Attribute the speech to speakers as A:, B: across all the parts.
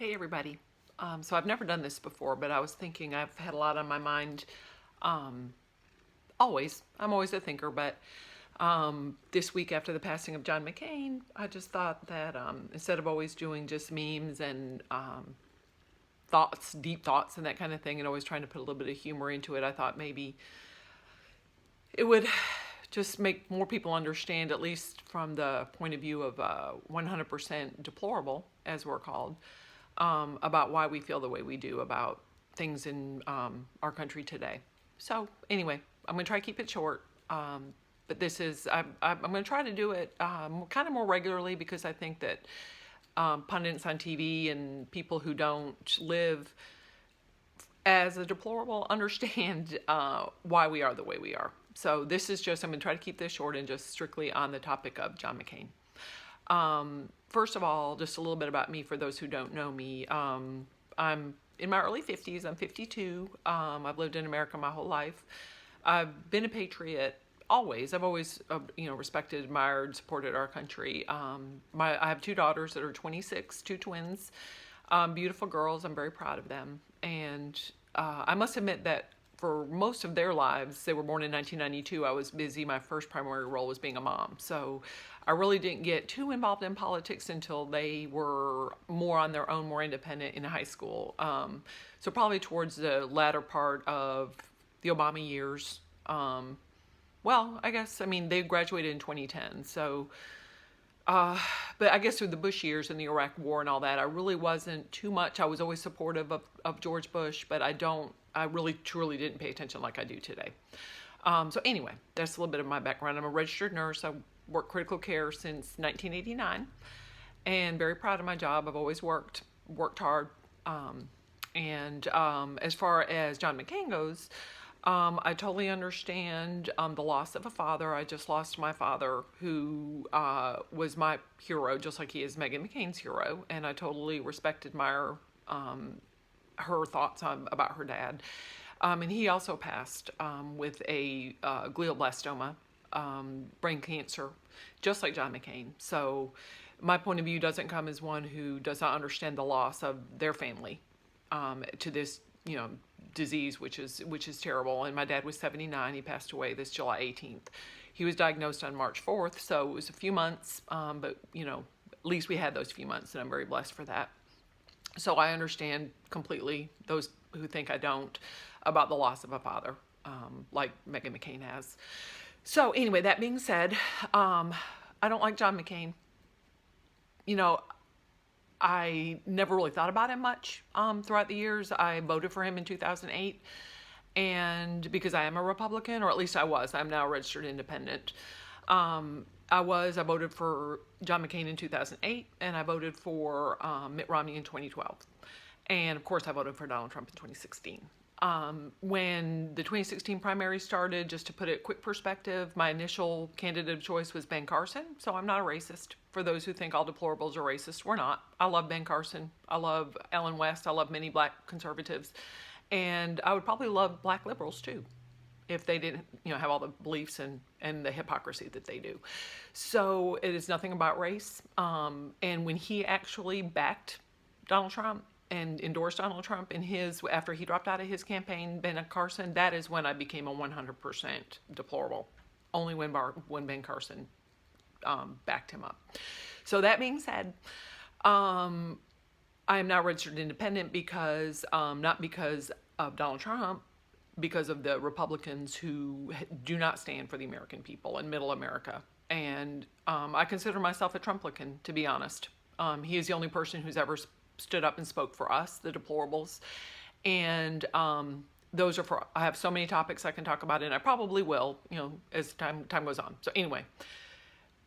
A: Hey everybody. So I've never done this before, but I was thinking I've had a lot on my mind. Um, always, I'm always a thinker, but this week after the passing of John McCain, I just thought that instead of always doing just memes and thoughts, deep thoughts, and that kind of thing, and always trying to put a little bit of humor into it, I thought maybe it would just make more people understand, at least from the point of view of 100% deplorable, as we're called, about why we feel the way we do about things in our country today. So anyway, I'm going to try to keep it short. But this is, I'm going to try to do it kind of more regularly because I think that pundits on TV and people who don't live as a deplorable understand why we are the way we are. So this is just, I'm going to try to keep this short and just strictly on the topic of John McCain. First of all, just a little bit about me for those who don't know me. I'm in my early 50s. I'm 52. I've lived in America my whole life. I've been a patriot always. I've always, respected, admired, supported our country. I have two daughters that are 26, two twins, beautiful girls. I'm very proud of them. And I must admit that for most of their lives, they were born in 1992, I was busy. My first primary role was being a mom. So I really didn't get too involved in politics until they were more on their own, more independent in high school. So probably towards the latter part of the Obama years. They graduated in 2010. So, but I guess through the Bush years and the Iraq War and all that, I really wasn't too much. I was always supportive of George Bush, but I really truly didn't pay attention like I do today. So anyway, that's a little bit of my background. I'm a registered nurse. I worked critical care since 1989 and very proud of my job. I've always worked hard. As far as John McCain goes, I totally understand the loss of a father. I just lost my father, who was my hero, just like he is Meghan McCain's hero, and I totally respect, admire her thoughts about her dad. And he also passed with a glioblastoma, brain cancer, just like John McCain. So my point of view doesn't come as one who does not understand the loss of their family to this, disease, which is terrible. And my dad was 79. He passed away this July 18th. He was diagnosed on March 4th, so it was a few months, but at least we had those few months, and I'm very blessed for that. So I understand completely those who think I don't about the loss of a father, like Meghan McCain has. So anyway, that being said, I don't like John McCain. I never really thought about him much throughout the years. I voted for him in 2008, and because I am a Republican, or at least I was. I'm now a registered independent. I voted for John McCain in 2008, and I voted for Mitt Romney in 2012. And of course, I voted for Donald Trump in 2016. When the 2016 primary started, just to put it quick perspective, my initial candidate of choice was Ben Carson. So I'm not a racist. For those who think all deplorables are racist, we're not. I love Ben Carson. I love Ellen West. I love many black conservatives. And I would probably love black liberals too, if they didn't, have all the beliefs and the hypocrisy that they do. So it is nothing about race. And when he actually backed Donald Trump and endorsed Donald Trump after he dropped out of his campaign, Ben Carson, that is when I became a 100% deplorable. Only when Ben Carson backed him up. So that being said, I am now registered independent because, not because of Donald Trump, because of the Republicans who do not stand for the American people and middle America. And I consider myself a Trumplican, to be honest. He is the only person who's ever stood up and spoke for us, the deplorables. And I have so many topics I can talk about, and I probably will, as time goes on. So anyway,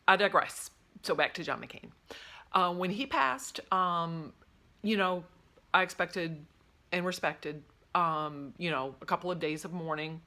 A: I digress. So back to John McCain. When he passed, I expected and respected, a couple of days of mourning.